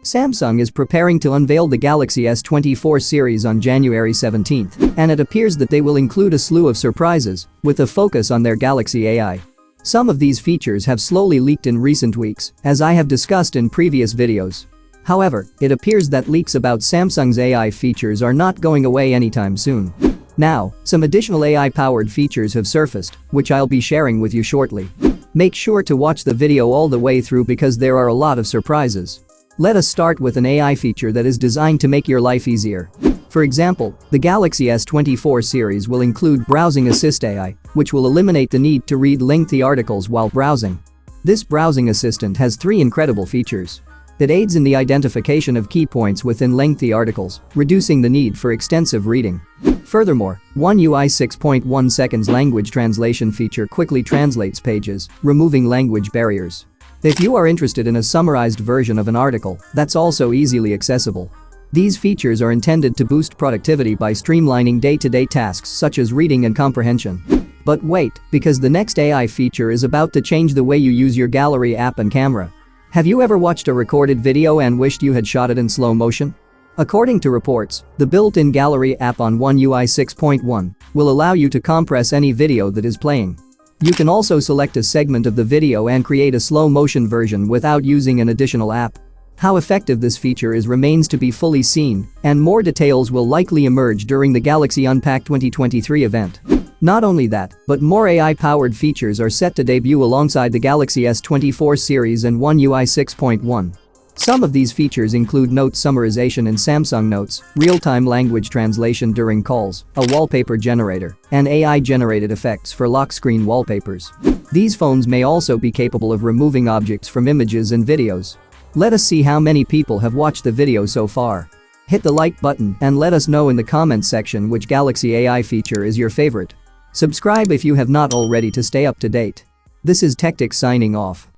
Samsung is preparing to unveil the Galaxy S24 series on January 17th, and it appears that they will include a slew of surprises, with a focus on their Galaxy AI. Some of these features have slowly leaked in recent weeks, as I have discussed in previous videos. However, it appears that leaks about Samsung's AI features are not going away anytime soon. Now, some additional AI-powered features have surfaced, which I'll be sharing with you shortly. Make sure to watch the video all the way through because there are a lot of surprises. Let us start with an AI feature that is designed to make your life easier. For example, the Galaxy S24 series will include Browsing Assist AI, which will eliminate the need to read lengthy articles while browsing. This browsing assistant has 3 incredible features. It aids in the identification of key points within lengthy articles, reducing the need for extensive reading. Furthermore, One UI 6.1 seconds language translation feature quickly translates pages, removing language barriers. If you are interested in a summarized version of an article, that's also easily accessible. These features are intended to boost productivity by streamlining day-to-day tasks such as reading and comprehension. But wait, because the next AI feature is about to change the way you use your gallery app and camera. Have you ever watched a recorded video and wished you had shot it in slow motion? According to reports, the built-in gallery app on One UI 6.1 will allow you to compress any video that is playing. You can also select a segment of the video and create a slow-motion version without using an additional app. How effective this feature is remains to be fully seen, and more details will likely emerge during the Galaxy Unpacked 2023 event. Not only that, but more AI-powered features are set to debut alongside the Galaxy S24 series and One UI 6.1. Some of these features include note summarization in Samsung Notes, real-time language translation during calls, a wallpaper generator, and AI-generated effects for lock screen wallpapers. These phones may also be capable of removing objects from images and videos. Let us see how many people have watched the video so far. Hit the like button and let us know in the comments section which Galaxy AI feature is your favorite. Subscribe if you have not already to stay up to date. This is Techtics signing off.